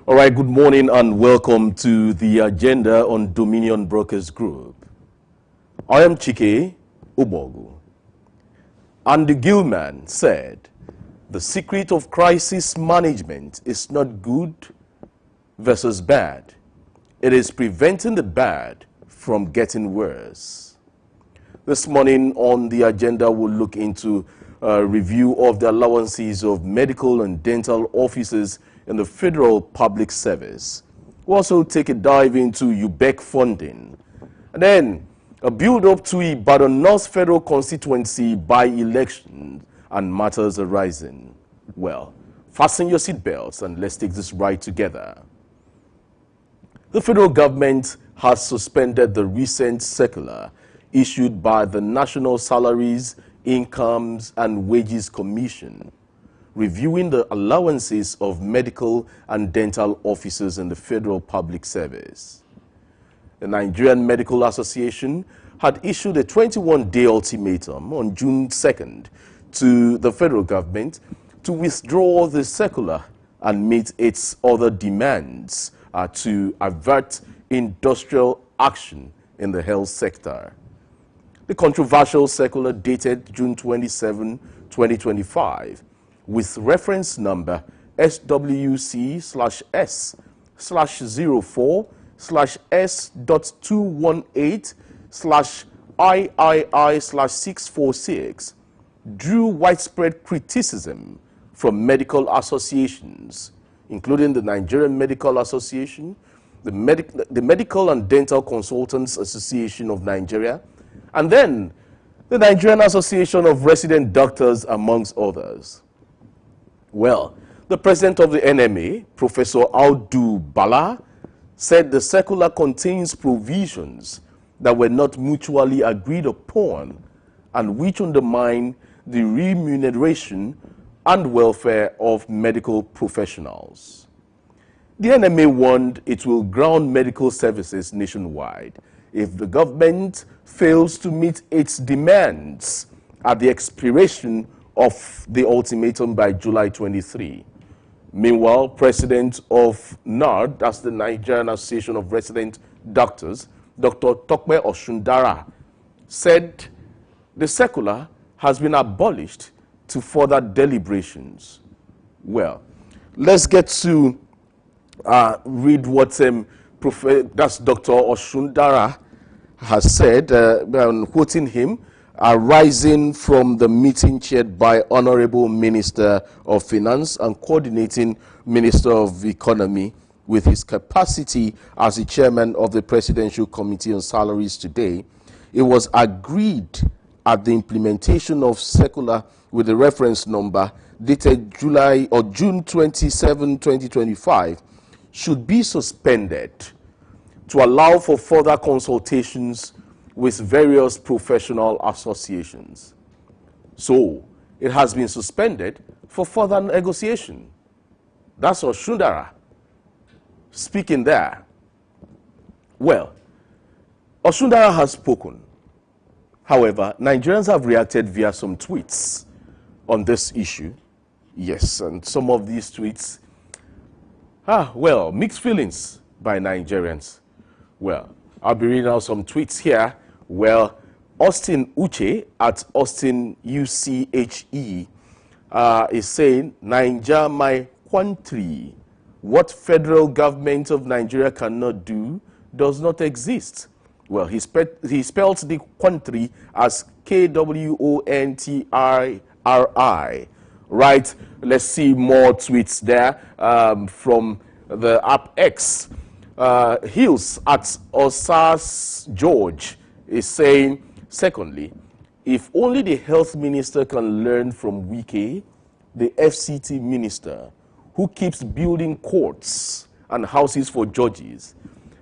All right, good morning and welcome to the agenda on Dominion Brokers Group. I am Chike Ubogu. Andy Gilman said, the secret of crisis management is not good versus bad. It is preventing the bad from getting worse. This morning on the agenda, we'll look into a review of the allowances of medical and dental officers in the Federal Public Service. We'll also take a dive into UBEC funding. And then a build-up to Ibadan North Federal Constituency by-election and matters arising. Well, fasten your seatbelts and let's take this ride together. The federal government has suspended the recent circular issued by the National Salaries, Incomes and Wages Commission, reviewing the allowances of medical and dental officers in the Federal Public Service. The Nigerian Medical Association had issued a 21-day ultimatum on June 2nd to the federal government to withdraw the circular and meet its other demands to avert industrial action in the health sector. The controversial circular dated June 27, 2025, with reference number SWC/S/04/S.218/III/646, drew widespread criticism from medical associations, including the Nigerian Medical Association, the Medical and Dental Consultants Association of Nigeria, and then the Nigerian Association of Resident Doctors, amongst others. Well, the president of the NMA, Professor Audu Bala, said the circular contains provisions that were not mutually agreed upon and which undermine the remuneration and welfare of medical professionals. The NMA warned it will ground medical services nationwide if the government fails to meet its demands at the expiration of the ultimatum by July 23. Meanwhile, President of NARD, that's the Nigerian Association of Resident Doctors, Dr. Tokwe Oshundara, said the circular has been abolished to further deliberations. Well, let's get to read what that's Dr. Oshundara has said, quoting him, arising from the meeting chaired by Honorable Minister of Finance and Coordinating Minister of Economy with his capacity as the chairman of the Presidential Committee on Salaries today, it was agreed at the implementation of circular with the reference number dated June 27, 2025 should be suspended to allow for further consultations with various professional associations. So, it has been suspended for further negotiation. That's Oshundara speaking there. Well, Oshundara has spoken. However, Nigerians have reacted via some tweets on this issue. Yes, and some of these tweets, well, mixed feelings by Nigerians. Well, I'll be reading out some tweets here. Well, Austin Uche at Austin UCHE is saying, Niger, my country, what federal government of Nigeria cannot do does not exist. Well, he spelled the country as K-W-O-N-T-I-R-I. Right, let's see more tweets there from the app X. Hills at Osas George is saying, secondly, if only the health minister can learn from Wike, the FCT minister, who keeps building courts and houses for judges,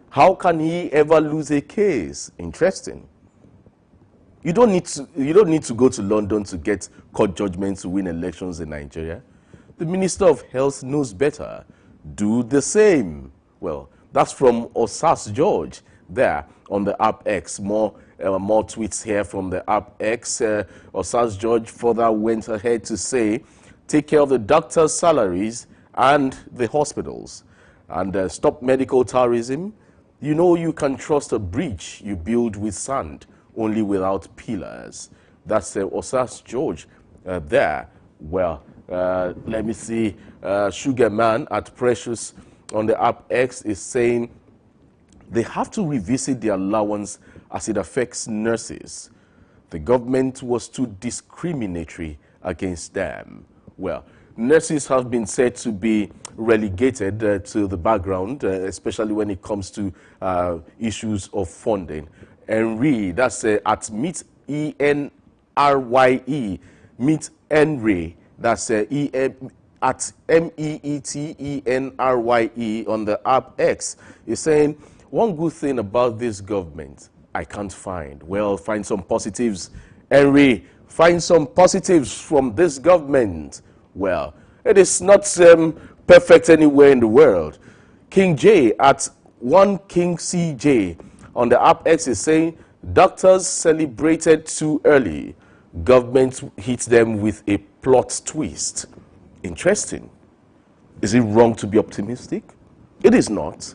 how can he ever lose a case? Interesting. You don't need to go to London to get court judgments to win elections in Nigeria. The Minister of Health knows better. Do the same. Well, that's from Osas George there on the app X. More tweets here from the app X. Osas George further went ahead to say, take care of the doctors' salaries and the hospitals. and stop medical tourism. You know you can trust a bridge you build with sand, only without pillars. That's Osas George there. Well, let me see. Sugarman at Precious on the app X is saying they have to revisit the allowance as it affects nurses. The government was too discriminatory against them. Well, nurses have been said to be relegated to the background, especially when it comes to issues of funding. Henry, that's at Meet ENRYE, Meet Henry, that's at MEETENRYE on the app X, is saying, one good thing about this government I can't find. Well, find some positives. Henry, find some positives from this government. Well, it is not perfect anywhere in the world. King J at one King CJ on the app X is saying, doctors celebrated too early. Government hits them with a plot twist. Interesting. Is it wrong to be optimistic? It is not.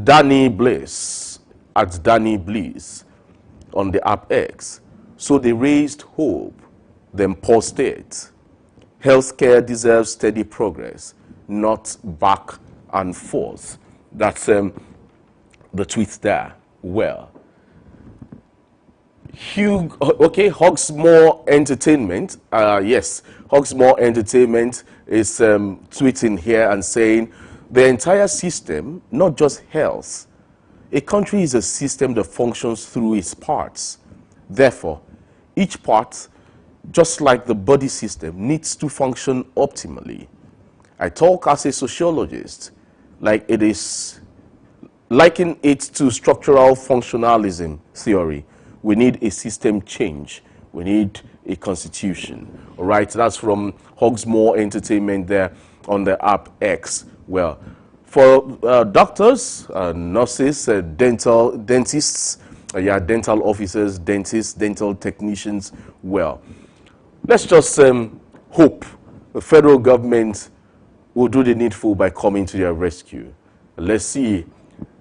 Danny Bliss at Danny Bliss on the app X. So they raised hope, then paused it. Healthcare deserves steady progress, not back and forth. That's the tweet there. Well, Hugh, okay, Hogsmore Entertainment. Yes, Hogsmore Entertainment is tweeting here and saying the entire system, not just health. A country is a system that functions through its parts. Therefore, each part, just like the body system, needs to function optimally. I talk as a sociologist, like it is liken it to structural functionalism theory. We need a system change. We need a constitution. All right, that's from Hogsmore Entertainment there on the app X. Well, for doctors, nurses, dentists, dental officers, dentists, dental technicians, well, let's just hope the federal government will do the needful by coming to their rescue. Let's see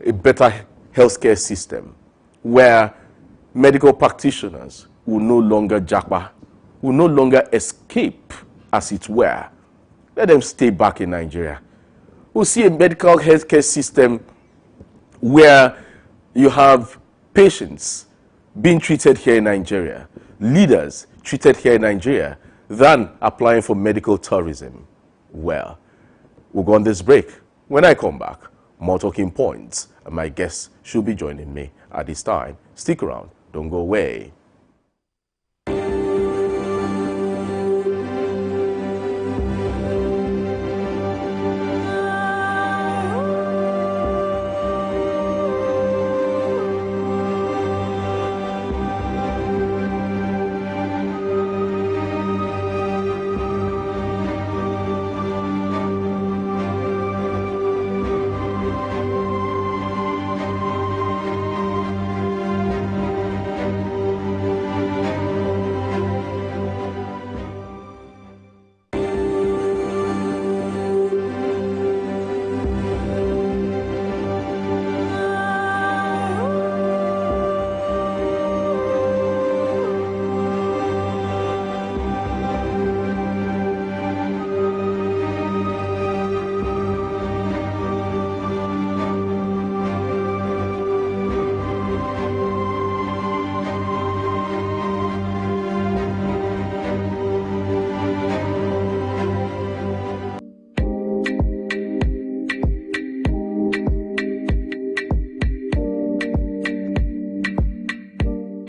a better healthcare system where medical practitioners will no longer japa, will no longer escape, as it were. Let them stay back in Nigeria. We'll see a medical healthcare system where you have patients being treated here in Nigeria, leaders treated here in Nigeria, than applying for medical tourism. Well, we'll go on this break. When I come back, more talking points, and my guests should be joining me at this time. Stick around, don't go away.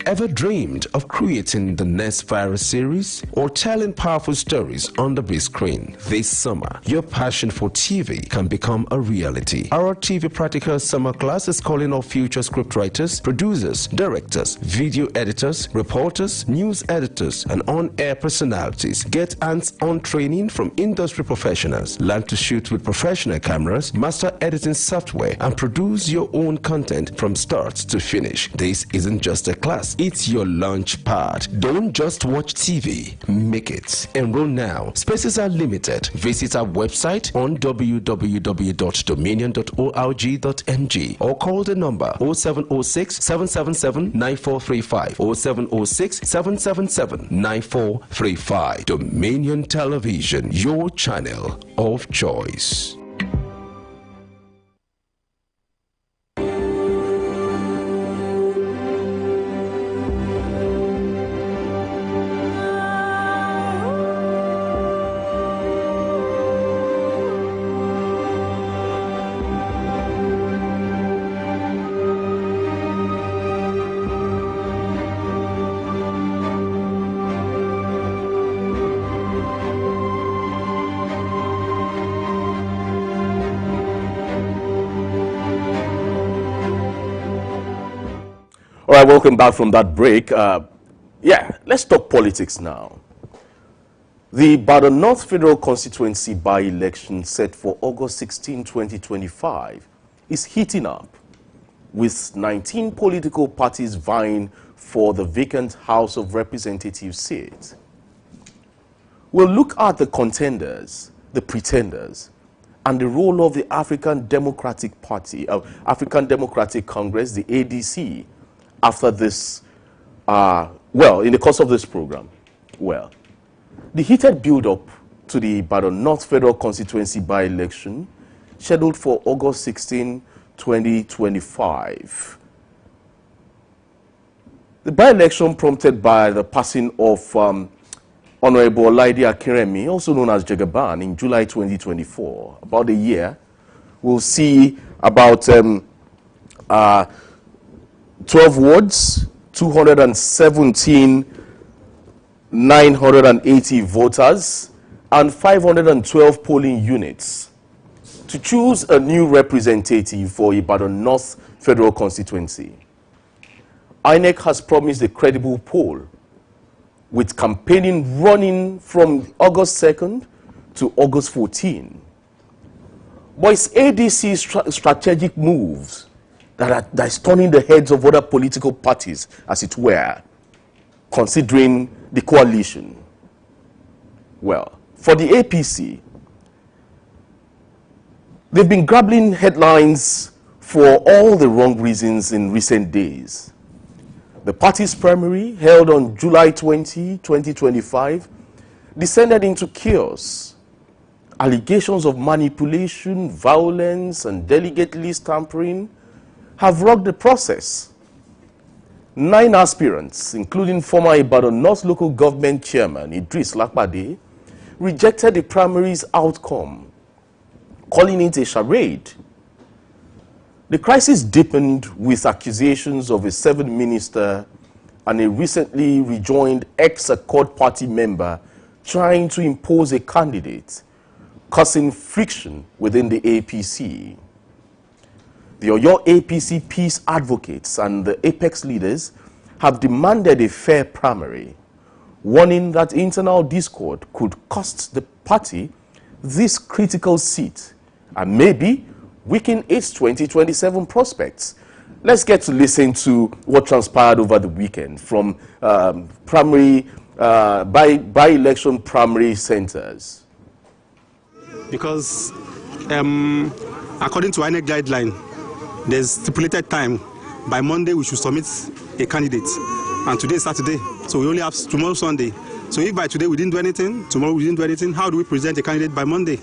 Ever dreamed of creating the next virus series or telling powerful stories on the big screen? This summer, your passion for TV can become a reality. Our TV Practical Summer Class is calling all future scriptwriters, producers, directors, video editors, reporters, news editors, and on-air personalities. Get hands-on training from industry professionals. Learn to shoot with professional cameras, master editing software, and produce your own content from start to finish. This isn't just a class. It's your launch pad. Don't just watch TV, make it. Enroll now. Spaces are limited. Visit our website on www.dominion.org.ng or call the number 0706 777 9435 0706 777 9435. Dominion Television, your channel of choice. All right, welcome back from that break. Let's talk politics now. The Ibadan North Federal Constituency by-election set for August 16, 2025 is heating up, with 19 political parties vying for the vacant House of Representatives seat. We'll look at the contenders, the pretenders, and the role of the African Democratic Party, African Democratic Congress, the ADC, after this, in the course of this program. Well, the heated build-up to the Ibadan North Federal Constituency by-election, scheduled for August 16, 2025. The by-election prompted by the passing of Honorable Olaide Akinremi, also known as Jagaban, in July 2024. About a year, we'll see about 12 wards, 217,980 voters, and 512 polling units to choose a new representative for Ibadan North Federal Constituency. INEC has promised a credible poll, with campaigning running from August 2nd to August 14. But it's ADC's strategic moves that is turning the heads of other political parties, as it were, considering the coalition. Well, for the APC, they've been grabbing headlines for all the wrong reasons in recent days. The party's primary, held on July 20, 2025, descended into chaos. Allegations of manipulation, violence, and delegate list tampering have rocked the process. 9 aspirants, including former Ibadan North Local Government Chairman Idris Lakpade, rejected the primary's outcome, calling it a charade. The crisis deepened with accusations of a 7th minister and a recently rejoined ex-Accord Party member trying to impose a candidate, causing friction within the APC. The Oyo APC peace advocates and the apex leaders have demanded a fair primary, warning that internal discord could cost the party this critical seat and maybe weaken its 2027 prospects. Let's get to listen to what transpired over the weekend from by-election primary centers. Because according to INEC guideline, there's stipulated time. By Monday, we should submit a candidate. And today is Saturday, so we only have tomorrow Sunday. So if by today we didn't do anything, tomorrow we didn't do anything, how do we present a candidate by Monday?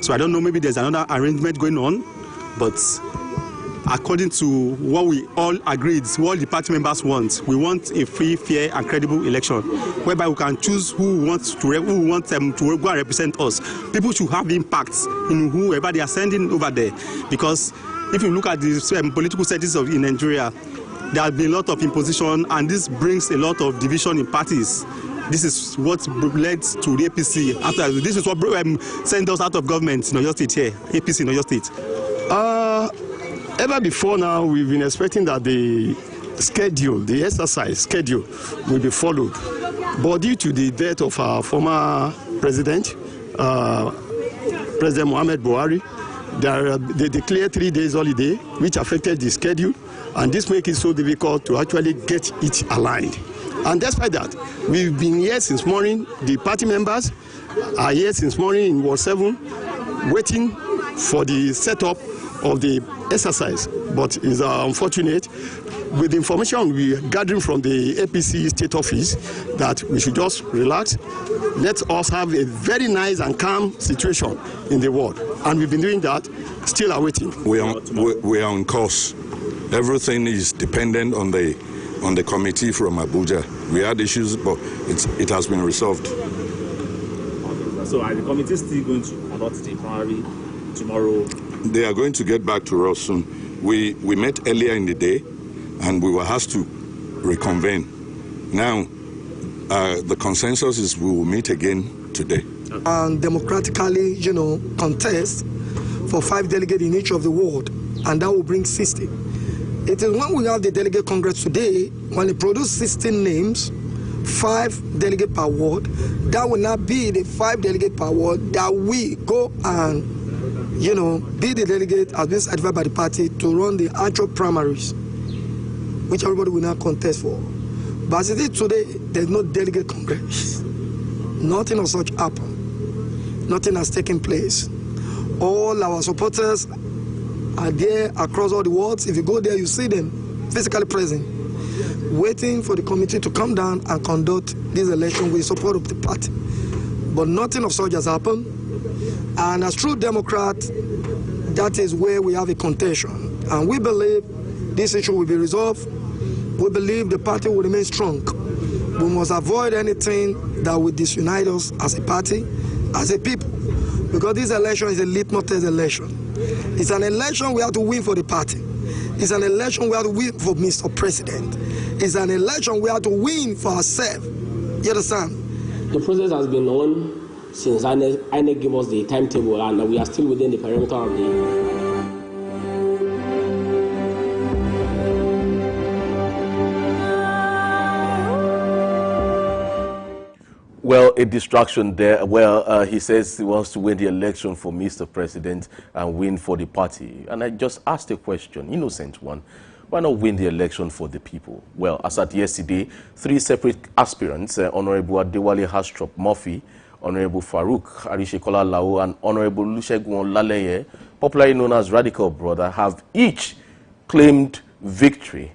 So I don't know, maybe there's another arrangement going on, but according to what we all agreed, what the party members want, we want a free, fair, and credible election, whereby we can choose who wants to go and represent us. People should have impact in whoever they are sending over there, because if you look at the political settings in Nigeria, there has been a lot of imposition, and this brings a lot of division in parties. This is what led to the APC. This is what sent us out of government in Oyo State here, APC in Oyo State. Ever before now, we've been expecting that the schedule, the exercise schedule, will be followed. But due to the death of our former president, President Muhammad Buhari, they declared 3 days holiday, which affected the schedule, and this makes it so difficult to actually get it aligned. And despite that, we've been here since morning. The party members are here since morning in Ward 7, waiting for the setup of the exercise. But it's unfortunate, with the information we're gathering from the APC state office, that we should just relax. Let us have a very nice and calm situation in the ward. And we've been doing that, still awaiting. We are on course. Everything is dependent on the committee from Abuja. We had issues, but it has been resolved. So are the committee still going to conduct the primary tomorrow? They are going to get back to us soon. We met earlier in the day, and we were asked to reconvene. Now, the consensus is we will meet again today. And democratically, contest for 5 delegates in each of the ward, and that will bring 60. It is when we have the delegate congress today, when they produce 16 names, 5 delegates per ward, that will not be the 5 delegates per ward that we go and, be the delegate as been certified by the party to run the actual primaries, which everybody will not contest for. But as it is today, there's no delegate congress. Nothing of such happened. Nothing has taken place. All our supporters are there across all the wards. If you go there, you see them physically present, waiting for the committee to come down and conduct this election with support of the party. But nothing of such has happened. And as true Democrats, that is where we have a contention. And we believe this issue will be resolved. We believe the party will remain strong. We must avoid anything that will disunite us as a party, as a people. Because this election is a litmus test election. It's an election we have to win for the party. It's an election we have to win for Mr. President. It's an election we have to win for ourselves. You understand? The process has been on since INEC gave us the timetable, and we are still within the perimeter of the... Well, a distraction there. Well, he says he wants to win the election for Mr. President and win for the party. And I just asked a question, innocent one. Why not win the election for the people? Well, as at yesterday, 3 separate aspirants, Honorable Adewale Hastrop Murphy, Honorable Farouk Arishekola Lao, and Honorable Olusegun Olaleye, popularly known as Radical Brother, have each claimed victory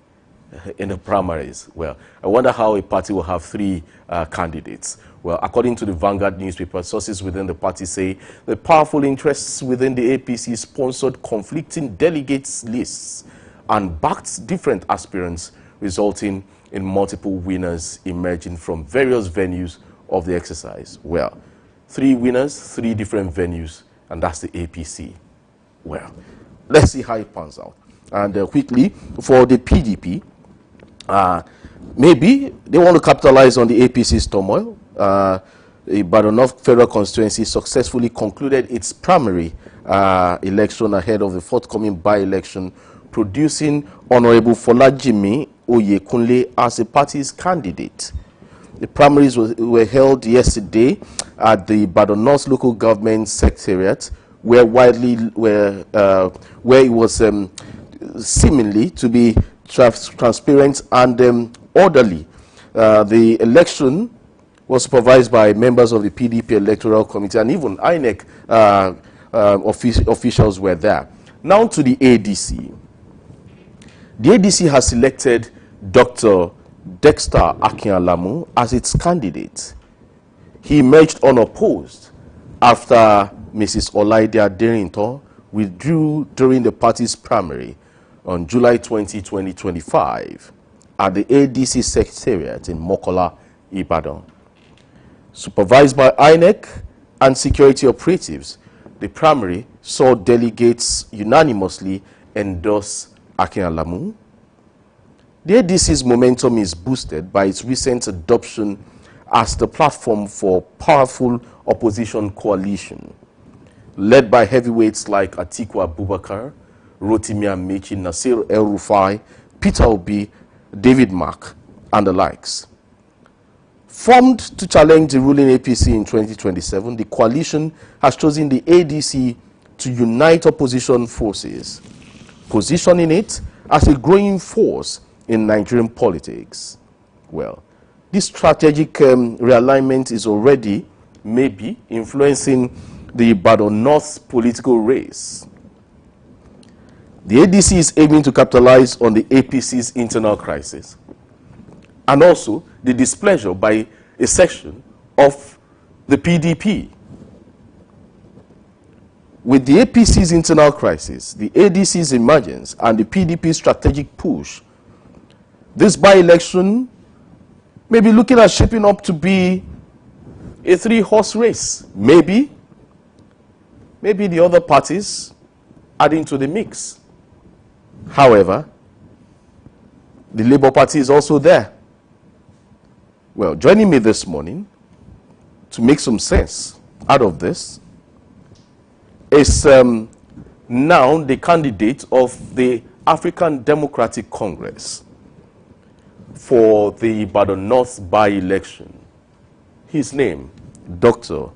in the primaries. Well, I wonder how a party will have 3 candidates. Well, according to the Vanguard newspaper, sources within the party say the powerful interests within the APC sponsored conflicting delegates lists and backed different aspirants, resulting in multiple winners emerging from various venues of the exercise. Well, 3 winners, 3 different venues, and that's the APC. Well, let's see how it pans out. And quickly, for the PDP, maybe they want to capitalize on the APC's turmoil. The Ibadan North Federal Constituency successfully concluded its primary election ahead of the forthcoming by-election, producing Honorable Folajimi Oyekunle as the party's candidate. The primaries were held yesterday at the Ibadan North Local Government Secretariat, where it was seemingly to be transparent and orderly. The election was supervised by members of the PDP Electoral Committee, and even INEC officials were there. Now to the ADC. The ADC has selected Dr. Dexter Akinalamu as its candidate. He emerged unopposed after Mrs. Olaide Aderinto withdrew during the party's primary on July 20, 2025 at the ADC Secretariat in Mokola, Ibadan. Supervised by INEC and security operatives, the primary saw delegates unanimously endorse Akinalamu. The ADC's momentum is boosted by its recent adoption as the platform for powerful opposition coalition, led by heavyweights like Atiku Abubakar, Rotimi Amechi, Nasir El-Rufai, Peter Obi, David Mark, and the likes. Formed to challenge the ruling APC in 2027, the coalition has chosen the ADC to unite opposition forces, positioning it as a growing force in Nigerian politics. Well, this strategic realignment is already maybe influencing the Ibadan North political race. The ADC is aiming to capitalize on the APC's internal crisis and also the displeasure by a section of the PDP. With the APC's internal crisis, the ADC's emergence, and the PDP's strategic push, this by-election may be looking at shaping up to be a three-horse race. Maybe the other parties adding to the mix. However, the Labour Party is also there. Well, joining me this morning to make some sense out of this is now the candidate of the African Democratic Congress for the Ibadan North by-election. His name, Dr.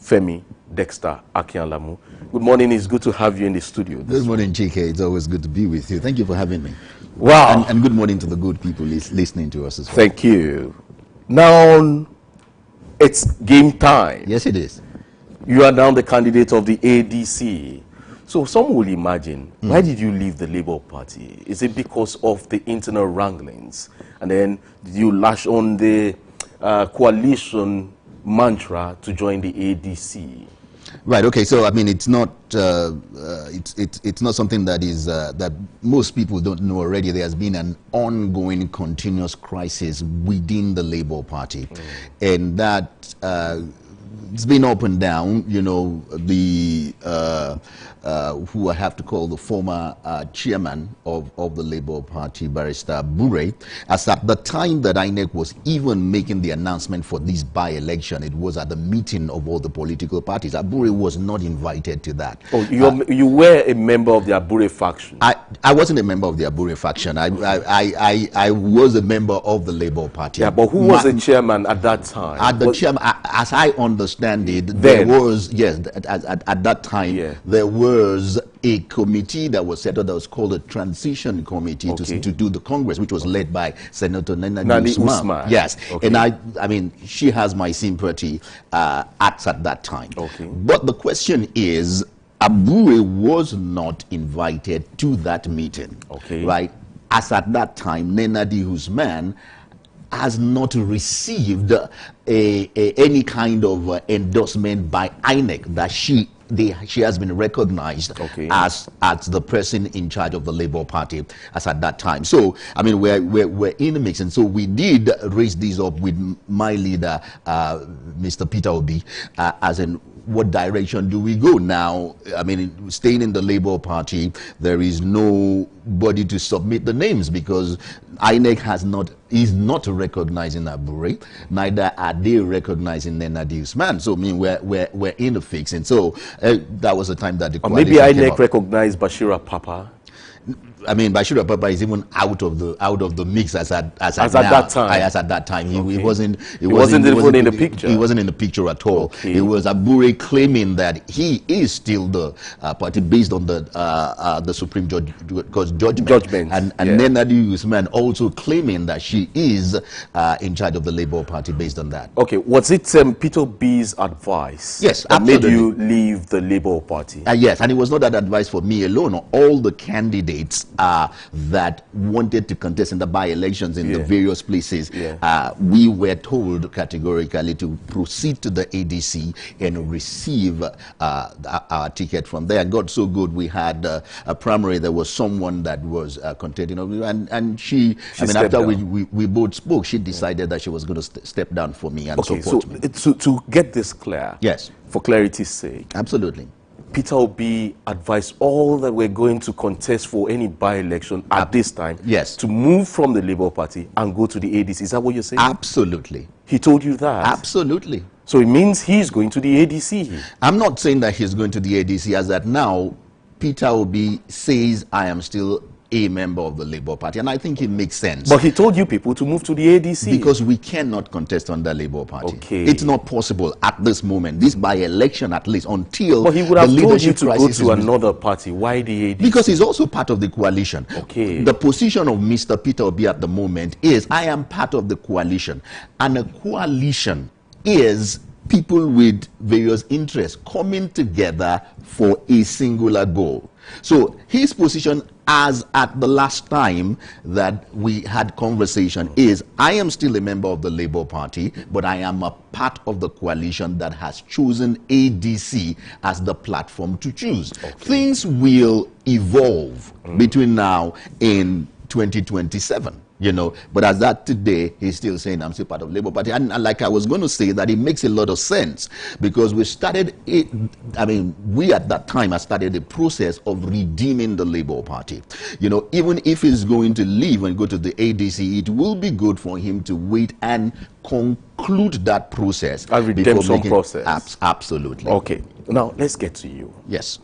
Femi Dexter Akianlamu. Good morning. It's good to have you in the studio. Good morning, GK. It's always good to be with you. Thank you for having me. Wow. And good morning to the good people listening to us as well. Thank you. Now, it's game time. Yes, it is. You are now the candidate of the ADC. So some will imagine, why did you leave the Labour Party? Is it because of the internal wranglings? And then did you lash on the coalition mantra to join the ADC? Right. Okay. So I mean, it's not it's not something that is that most people don't know already. There has been an ongoing, continuous crisis within the Labour Party, and that it's been up and down. You know, the who I have to call the former chairman of the Labour Party, Barrister Bure, as at the time that INEC was even making the announcement for this by-election, it was at the meeting of all the political parties. Abure was not invited to that. Oh, you were a member of the Abure faction? I wasn't a member of the Abure faction. I was a member of the Labour Party. Yeah, but who was the chairman at that time? At the chairman, as I understand it, there was, yes, at that time, there was a committee that was set up that was called a transition committee to do the Congress, which was led by Senator Nandi Usman. Yes, and I mean, she has my sympathy at that time. But the question is, Abure was not invited to that meeting, right? As at that time, Nandi Usman has not received any kind of endorsement by INEC that she has been recognized as the person in charge of the Labour Party as at that time. So I mean, we're in the mix, and so we did raise this up with my leader, Mr. Peter Obi, as in what direction do we go now? I mean, staying in the Labour Party, there is nobody to submit the names because INEC is not recognizing Abure, neither are they recognizing Nandi Usman. So I mean, we're in the fix, and so that was the time that the maybe INEC recognized Bashira Papa. I mean, Bashir Papa is even out of the mix as at that time. He wasn't even in the picture. He wasn't in the picture at all. It was Abure claiming that he is still the party based on the Supreme Court's judgment. And Nandi Usman also claiming that she is in charge of the Labour Party based on that. Okay, was it Peter B's advice? Yes, that made you leave the Labour Party? Yes, and it was not that advice for me alone. All the candidates that wanted to contest in the by-elections in the various places, we were told categorically to proceed to the ADC and receive our ticket from there. God so good, we had a primary. There was someone that was contending, and she I mean, after we both spoke, she decided that she was going to step down for me and support me. So to get this clear, yes, for clarity's sake, absolutely, Peter Obi advised all that we're going to contest for any by-election at this time to move from the Labour Party and go to the ADC. Is that what you're saying? Absolutely. He told you that? Absolutely. So it means he's going to the ADC? I'm not saying that he's going to the ADC, as that now Peter Obi says I am still a member of the Labour Party, and I think it makes sense. But he told you people to move to the ADC. Because we cannot contest under Labour Party. Okay. It's not possible at this moment, this by-election at least, until but he would have the told you leadership to go crisis to another party. Why the ADC? Because he's also part of the coalition. Okay. The position of Mr. Peter Obi at the moment is, I am part of the coalition. And a coalition is people with various interests coming together for a singular goal. So his position, as at the last time that we had conversation, is I am still a member of the Labour Party, but I am a part of the coalition that has chosen ADC as the platform to choose. Okay. Things will evolve between now and 2027. You know, but as that today, he's still saying I'm still part of Labour Party. And like I was going to say, that it makes a lot of sense, because we started it, I mean, we at that time had started the process of redeeming the Labour Party. You know, even if he's going to leave and go to the ADC, it will be good for him to wait and conclude that process. A redemption process. Absolutely. Okay. Now, let's get to you. Yes.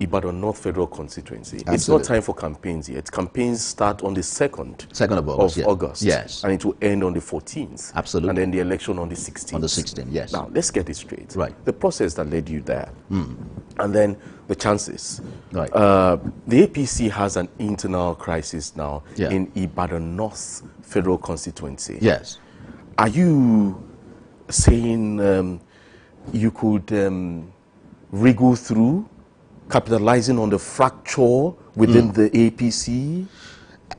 Ibadan North Federal Constituency. Absolutely. It's not time for campaigns yet. Campaigns start on the 2nd of August. August. Yes. And it will end on the 14th. Absolutely. And then the election on the 16th. On the 16th, yes. Now, let's get it straight. Right. The process that led you there. And then the chances. Right. The APC has an internal crisis now in Ibadan North Federal Constituency. Yes. Are you saying you could wriggle through, capitalizing on the fracture within the APC?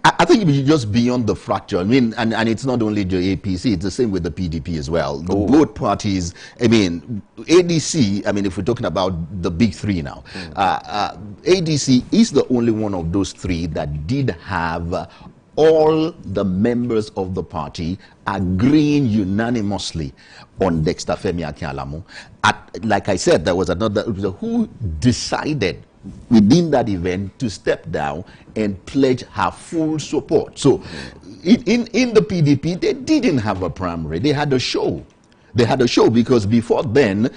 I think it's just beyond the fracture. I mean, and it's not only the APC, it's the same with the PDP as well. Both parties, I mean, ADC, I mean, if we're talking about the big three now, ADC is the only one of those three that did have all the members of the party agreeing unanimously on Dexter Femi Akin-Alamu. Like I said, there was another who decided within that event to step down and pledge her full support. So in the PDP, they didn't have a primary. They had a show. They had a show because before then,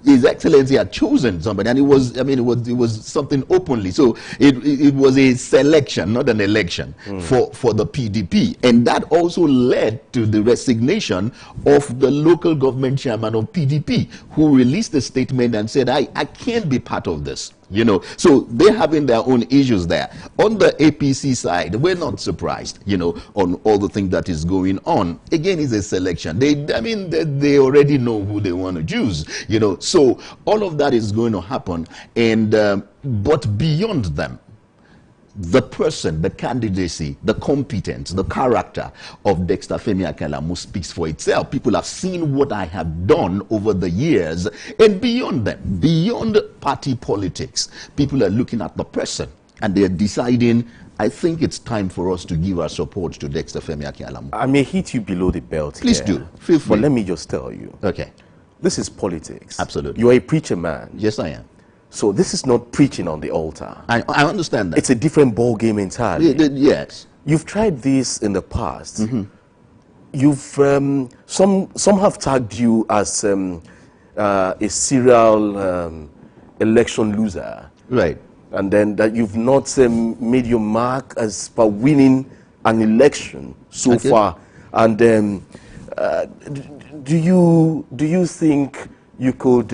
His Excellency had chosen somebody, and it was, I mean, it was something openly. So it was a selection, not an election, for the PDP, and that also led to the resignation of the local government chairman of PDP, who released a statement and said, I can't be part of this. You know, so they're having their own issues there. On the APC side, we're not surprised, you know, on all the things that is going on. Again, it's a selection. They already know who they want to choose, you know. So all of that is going to happen. And but beyond them, the person, the candidacy, the competence, the character of Dexter Femi Akin-Alamu speaks for itself. People have seen what I have done over the years, and beyond them, beyond party politics, people are looking at the person and they're deciding, I think it's time for us to give our support to Dexter Femi Akin-Alamu. I may hit you below the belt. Please do. Feel free. But let me just tell you. Okay. This is politics. Absolutely. You are a preacher man. Yes, I am. So this is not preaching on the altar. I understand that. It's a different ball game entirely. Yes. You've tried this in the past. You've some have tagged you as a serial election loser. Right. And then that you've not made your mark as per winning an election so far. And do you think you could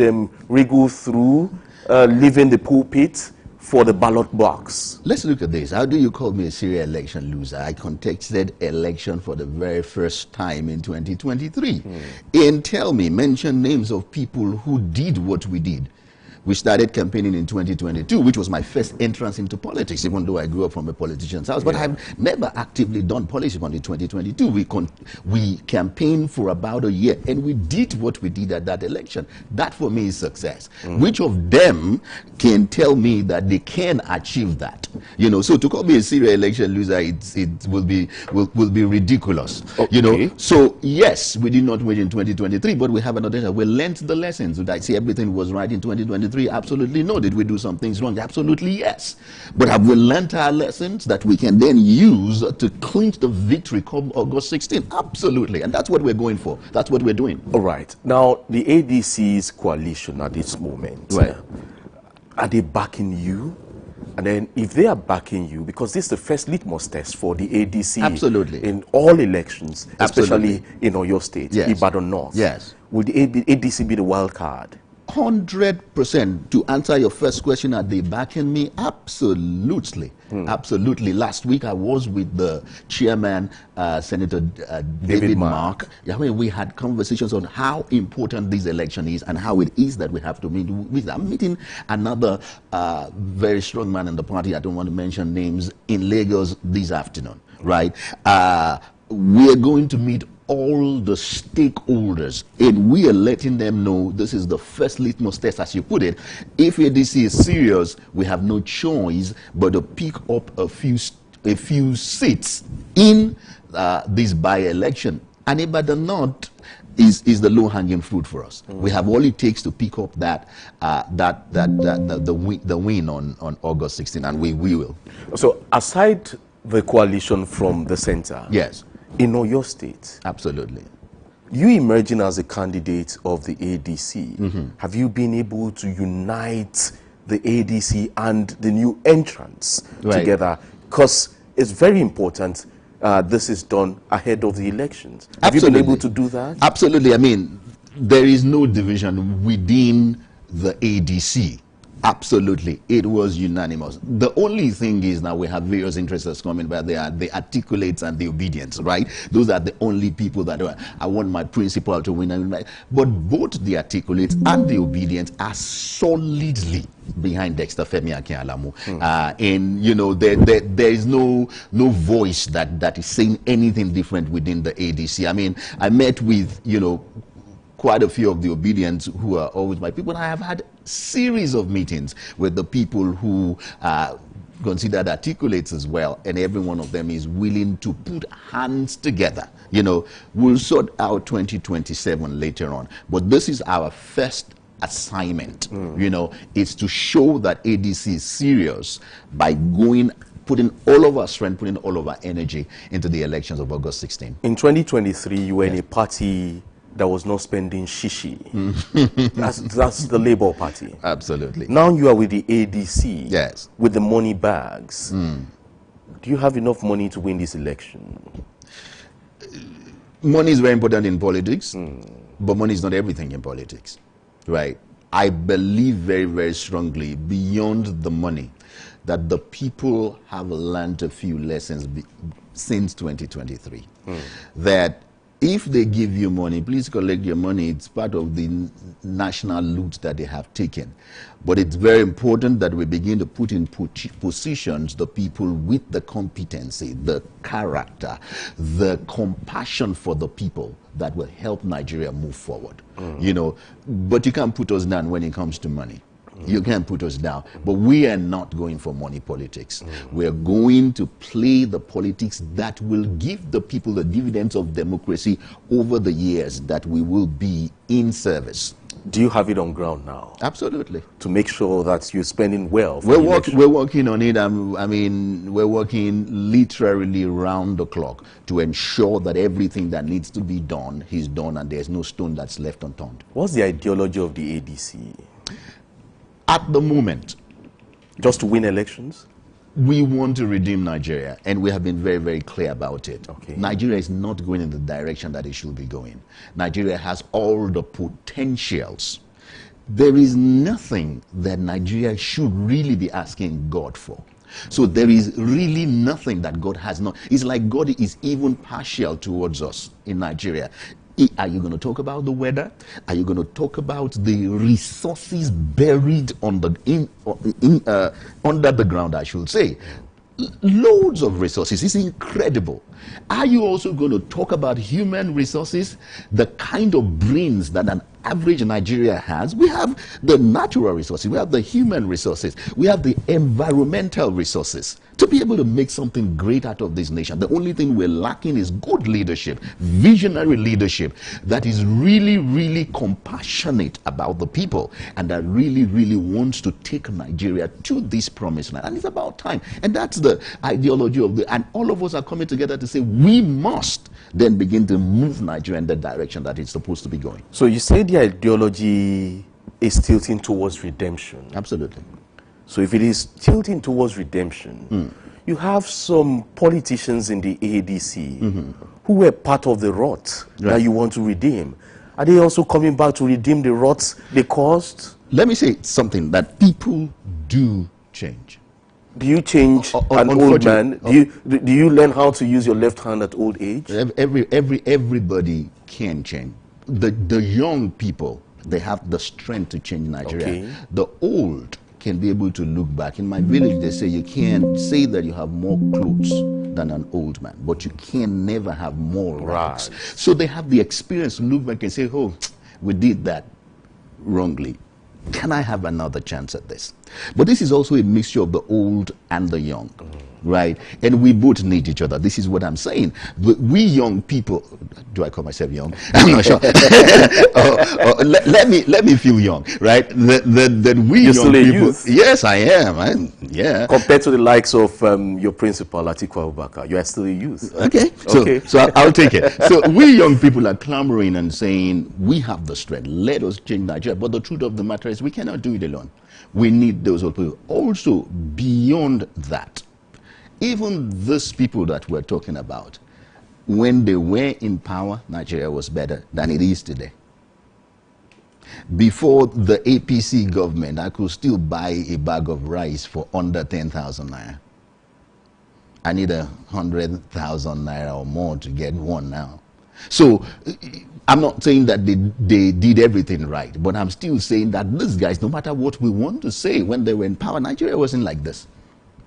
wriggle through leaving the pulpit for the ballot box? Let's look at this. How do you call me a serial election loser? I contested election for the very first time in 2023. And tell me, mention names of people who did what we did. We started campaigning in 2022, which was my first entrance into politics, even though I grew up from a politician's house. But I've never actively done politics until 2022. We campaigned for about a year, and we did what we did at that election. That, for me, is success. Which of them can tell me that they can achieve that? You know, so to call me a serial election loser, it will be ridiculous. You know, so yes, we did not win in 2023, but we have another. We learned the lessons. Did I say everything was right in 2023? Absolutely no. Did we do some things wrong? Absolutely yes. But have we learned our lessons that we can then use to clinch the victory come August 16? Absolutely. And that's what we're going for. That's what we're doing. All right. Now, the ADC's coalition at this moment, are they backing you? And then if they are backing you, because this is the first litmus test for the ADC Absolutely. in all elections, Absolutely. especially in Oyo State, Yes. Ibadan North. Yes. Will the ADC be the wild card? 100%. To answer your first question, are they backing me? Absolutely. Absolutely. Last week I was with the chairman, Senator David Mark. I mean, we had conversations on how important this election is and how it is that we have to meet. I'm meeting another very strong man in the party. I don't want to mention names, in Lagos this afternoon, right? We're going to meet all the stakeholders, and we are letting them know this is the first litmus test, as you put it. If ADC is serious, we have no choice but to pick up a few seats in this by-election. And Ibadan North is the low-hanging fruit for us. We have all it takes to pick up the win on August 16, and we will. So aside the coalition from the center, yes, in Oyo State, absolutely, you emerging as a candidate of the ADC, have you been able to unite the ADC and the new entrants together? Because it's very important this is done ahead of the elections. Have you been able to do that? Absolutely. I mean, there is no division within the ADC. Absolutely, it was unanimous. The only thing is now we have various interests coming, but they are the articulates and the obedience, right? Those are the only people that I want my principal to win. But both the articulates and the obedience are solidly behind Dexter Femi Akinlalamu. And you know, there is no voice that is saying anything different within the ADC. I mean, I met with, you know, quite a few of the obedience who are always my people. And I have had series of meetings with the people who are considered articulates as well, and every one of them is willing to put hands together. You know, we'll sort out 2027 later on, but this is our first assignment. You know, it's to show that ADC is serious by putting all of our strength, putting all of our energy into the elections of August 16. In 2023, you were in a party that was not spending shishi. That's the Labour Party. Absolutely. Now you are with the ADC. Yes. With the money bags. Do you have enough money to win this election? Money is very important in politics, but money is not everything in politics, right? I believe very, very strongly, beyond the money, that the people have learned a few lessons since 2023. That if they give you money, please collect your money. It's part of the national loot that they have taken. But it's very important that we begin to put in positions the people with the competency, the character, the compassion for the people that will help Nigeria move forward. You know, but you can't put us down when it comes to money. You can't put us down. But we are not going for money politics. We are going to play the politics that will give the people the dividends of democracy over the years that we will be in service. Do you have it on ground now? Absolutely. To make sure that you're spending well. We're working on it. I mean, we're working literally round the clock to ensure that everything that needs to be done is done and there's no stone that's left unturned. What's the ideology of the ADC? At the moment, just to win elections? We want to redeem Nigeria, and we have been very, very clear about it. Nigeria is not going in the direction that it should be going. Nigeria has all the potentials. There is nothing that Nigeria should really be asking God for. So there is really nothing that God has not. It's like God is even partial towards us in Nigeria. Are you going to talk about the weather? Are you going to talk about the resources buried on the under the ground, I should say? Loads of resources. It's incredible. Are you also going to talk about human resources? The kind of brains that an average Nigeria has. We have the natural resources. We have the human resources. We have the environmental resources to be able to make something great out of this nation. The only thing we're lacking is good leadership, visionary leadership that is really, really compassionate about the people and that really, really wants to take Nigeria to this promised land. And it's about time. And that's the ideology of and all of us are coming together to say we must then begin to move Nigeria in the direction that it's supposed to be going. So you say the ideology is tilting towards redemption. Absolutely. So if it is tilting towards redemption, you have some politicians in the ADC who were part of the rot that you want to redeem. Are they also coming back to redeem the rots they caused? Let me say something, that people do change. Do you change an old man? Do you learn how to use your left hand at old age? Everybody can change. The young people, they have the strength to change Nigeria. Okay. The old can be able to look back. In my village, they say you can't say that you have more clothes than an old man, but you can never have more rights. So they have the experience to look back and say, oh, we did that wrongly. Can I have another chance at this? But this is also a mixture of the old and the young, right? And we both need each other. This is what I'm saying. We young people, do I call myself young? I'm not sure. Let me feel young, right? That we You're young still a people. youth. Yes, I am. Yeah. Compared to the likes of your principal, Atiku Abubakar, you are still a youth. Okay. So I'll take it. So we young people are clamoring and saying, we have the strength. Let us change Nigeria. But the truth of the matter is we cannot do it alone. We need those old people. Also, beyond that, even these people that we're talking about, when they were in power, Nigeria was better than it is today. Before the APC government, I could still buy a bag of rice for under 10,000 naira. I need 100,000 naira or more to get one now. So I'm not saying that they did everything right, but I'm still saying that these guys, no matter what we want to say, when they were in power, Nigeria wasn't like this.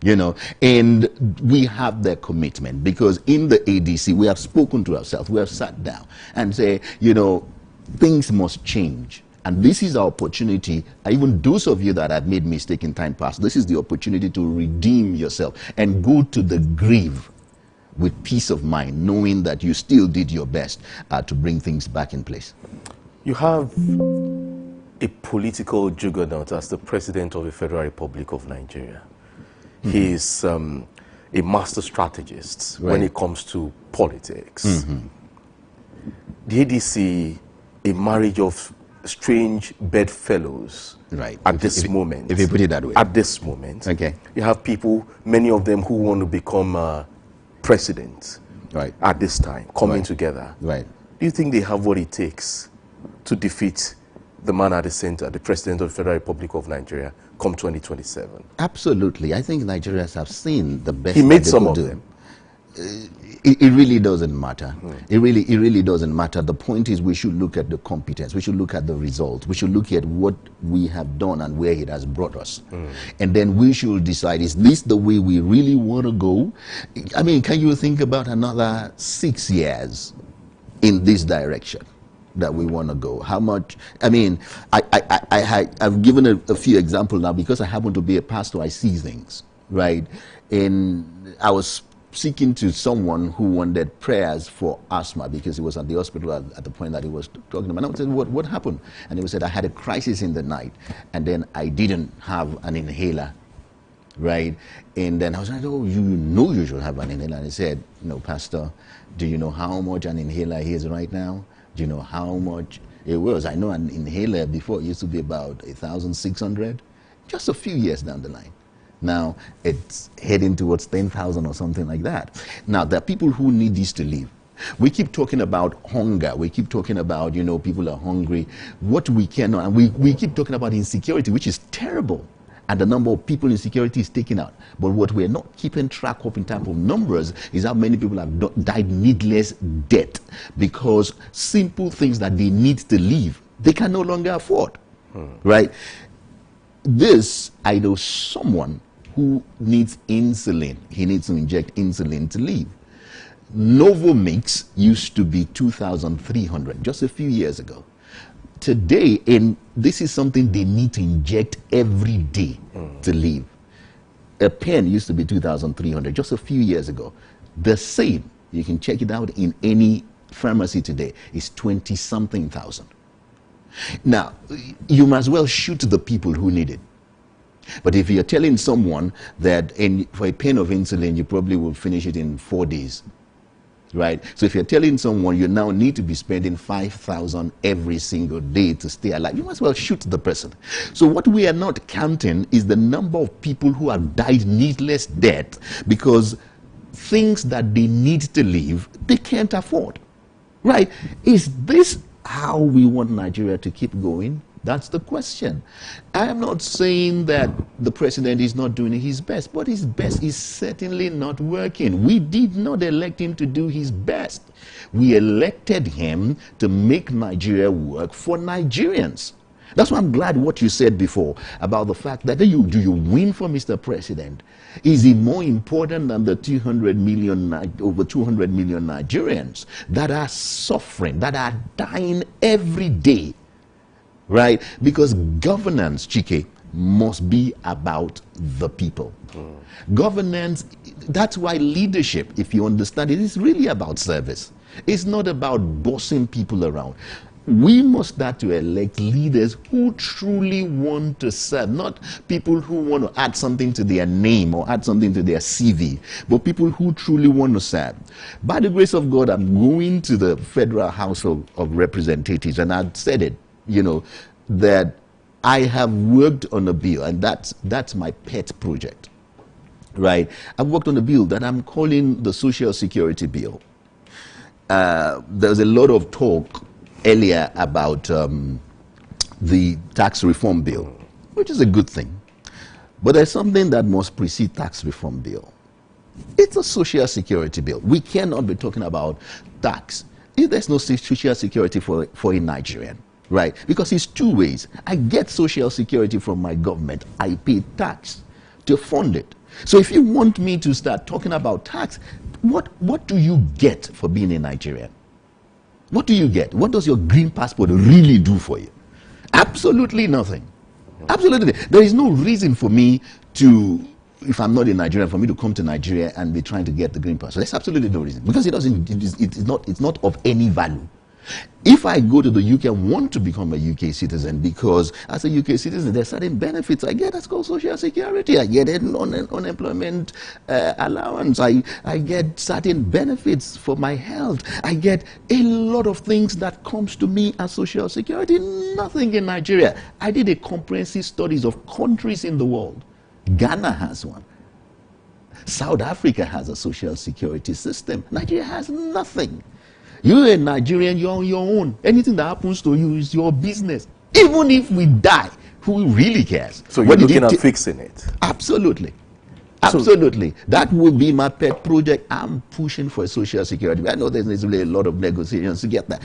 You know, and we have their commitment, because in the ADC, we have spoken to ourselves, we have sat down and say, you know, things must change. And this is our opportunity. Even those of you that have made mistakes in time past, this is the opportunity to redeem yourself and go to the grave with peace of mind, knowing that you still did your best to bring things back in place. You have a political juggernaut as the President of the Federal Republic of Nigeria. He is a master strategist when it comes to politics. The ADC, a marriage of strange bedfellows at this moment. If you put it that way. At this moment. Okay. You have people, many of them who want to become president at this time, coming together. Do you think they have what it takes to defeat the man at the center, the President of the Federal Republic of Nigeria, come 2027? Absolutely. I think Nigerians have seen the best. He made some of them. It really doesn't matter. It really doesn't matter. The point is, we should look at the competence. We should look at the results. We should look at what we have done and where it has brought us. And then we should decide, is this the way we really want to go? I mean, can you think about another 6 years in this direction that we want to go? How much? I mean, I've given a few examples now, because I happen to be a pastor. I see things, right? And I was speaking to someone who wanted prayers for asthma, because he was at the hospital at the point that he was talking about. And I said, what happened? And he said, I had a crisis in the night, and then I didn't have an inhaler, right? And then I was like, oh, you know you should have an inhaler. And he said, no, Pastor, do you know how much an inhaler is right now? Do you know how much it was? I know an inhaler before used to be about 1,600, just a few years down the line. Now it's heading towards 10,000 or something like that. Now there are people who need this to live. We keep talking about hunger. We keep talking about, you know, people are hungry. What we cannot, and we keep talking about insecurity, which is terrible. And the number of people in security is taken out. But what we're not keeping track of in terms of numbers is how many people have died needless death, because simple things that they need to live, they can no longer afford, right? This, I know someone who needs insulin. He needs to inject insulin to live. Novomix used to be 2,300 just a few years ago. Today, and this is something they need to inject every day to live. A pen used to be 2,300 just a few years ago. The same, you can check it out in any pharmacy today, is 20-something thousand. Now, you must well shoot the people who need it. But if you're telling someone that for a pen of insulin, you probably will finish it in 4 days, right? So if you're telling someone you now need to be spending 5,000 every single day to stay alive, you must well shoot the person. So what we are not counting is the number of people who have died needless death because things that they need to live, they can't afford, right? Is this how we want Nigeria to keep going? That's the question. I am not saying that the president is not doing his best, but his best is certainly not working. We did not elect him to do his best. We elected him to make Nigeria work for Nigerians. That's why I'm glad what you said before about the fact that do you win for Mr. President? Is it more important than the over 200 million Nigerians that are suffering, that are dying every day? Right? Because governance, Chike, must be about the people. Governance, that's why leadership, if you understand it, is really about service. It's not about bossing people around. We must start to elect leaders who truly want to serve, not people who want to add something to their name or add something to their CV, but people who truly want to serve. By the grace of God, I'm going to the Federal House of Representatives, and I've said it, you know, that I have worked on a bill, and that's my pet project, right? I've worked on a bill that I'm calling the Social Security Bill. There's a lot of talk earlier about the tax reform bill, which is a good thing. But there's something that must precede tax reform bill. It's a social security bill. We cannot be talking about tax if there's no social security for a Nigerian, right? Because it's two ways. I get social security from my government. I pay tax to fund it. So if you want me to start talking about tax, what do you get for being a Nigerian? What do you get? What does your green passport really do for you? Absolutely nothing. Absolutely. There is no reason for me to, if I'm not in Nigeria, for me to come to Nigeria and be trying to get the green passport. There's absolutely no reason, because it's not of any value. If I go to the UK and want to become a UK citizen, because as a UK citizen, there's certain benefits I get. That's called social security. I get an unemployment allowance. I get certain benefits for my health. I get a lot of things that comes to me as social security. Nothing in Nigeria. I did a comprehensive studies of countries in the world. Ghana has one. South Africa has a social security system. Nigeria has nothing. You're a Nigerian, you're on your own. Anything that happens to you is your business. Even if we die, who really cares? So you're looking at fixing it? Absolutely. Absolutely. That would be my pet project. I'm pushing for social security. I know there's necessarily a lot of negotiations to get that.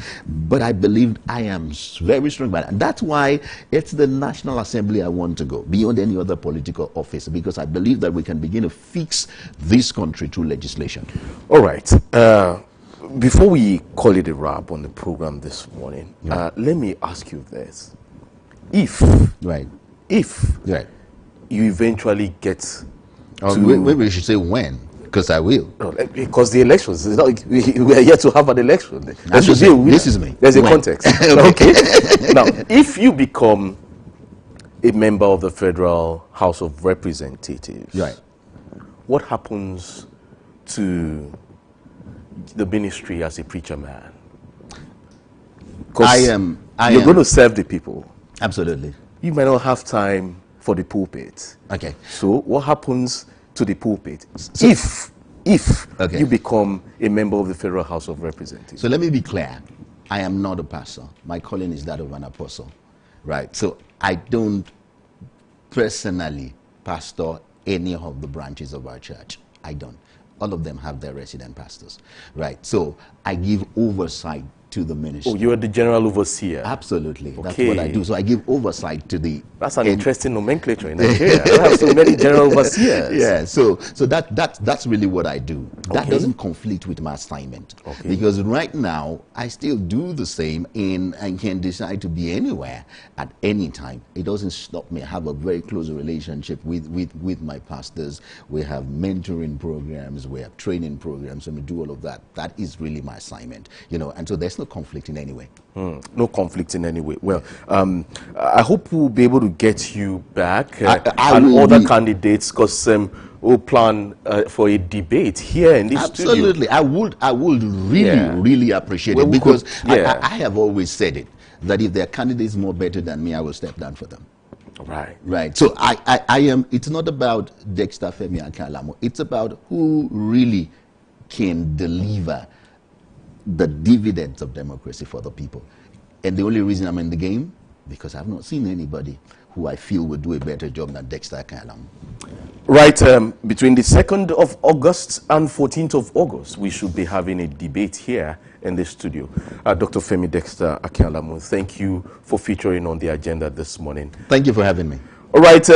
But I believe I am very strong about it. And that's why it's the National Assembly I want to go, beyond any other political office, because I believe that we can begin to fix this country through legislation. All right. Before we call it a wrap on the program this morning, let me ask you this. If you eventually get maybe we should say when, because I will. No, because the elections, it's not, we are yet to have an election. This is me. There's a context. Okay. Now, if you become a member of the Federal House of Representatives, what happens to the ministry as a preacher man? Because you're going to serve the people. Absolutely. You might not have time for the pulpit. Okay. So what happens to the pulpit if you become a member of the Federal House of Representatives? So let me be clear. I am not a pastor. My calling is that of an apostle. Right. So I don't personally pastor any of the branches of our church. I don't. All of them have their resident pastors, right? So I give oversight to the ministry. Oh, you are the general overseer? Absolutely. Okay. That's what I do. So I give oversight to the... That's an interesting nomenclature in Nigeria. I don't have so many general overseers. Yeah, so that's really what I do. That doesn't conflict with my assignment. Because right now, I still do the same and can decide to be anywhere at any time. It doesn't stop me. I have a very close relationship with my pastors. We have mentoring programs. We have training programs. And we do all of that. That is really my assignment. You know, and so there's no conflict in any way. No conflict in any way. Well, I hope we'll be able to get you back and other candidates, because we'll plan for a debate here in this studio. Absolutely. I would really appreciate it, because I have always said it, that if there are candidates more better than me, I will step down for them. Right. So I am, it's not about Dexter Femi Akin-Alamu. It's about who really can deliver the dividends of democracy for the people. And the only reason I'm in the game, because I've not seen anybody who I feel would do a better job than Dexter Akin-Alamu. Right, between the 2nd of August and 14th of August, we should be having a debate here in the studio. Dr. Femi Dexter Akin-Alamu, thank you for featuring on the agenda this morning. Thank you for having me. All right,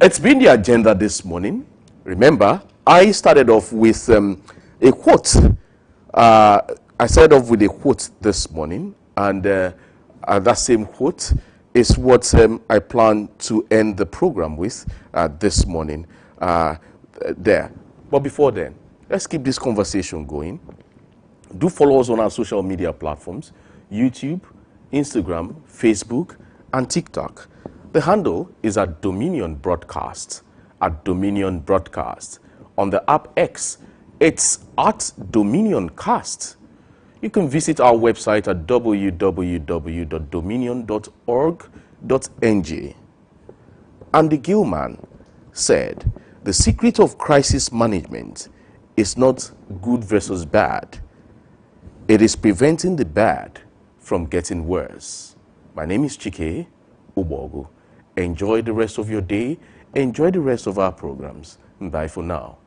it's been the agenda this morning. Remember, I started off with a quote. I started off with a quote this morning, and that same quote is what I plan to end the program with this morning there. But before then, let's keep this conversation going. Do follow us on our social media platforms, YouTube, Instagram, Facebook, and TikTok. The handle is at Dominion Broadcast, at Dominion Broadcast. On the app X, it's at Dominion Cast. You can visit our website at www.dominion.org.ng. Andy Gilman said, "The secret of crisis management is not good versus bad. It is preventing the bad from getting worse." My name is Chike Ubogu. Enjoy the rest of your day. Enjoy the rest of our programs. Bye for now.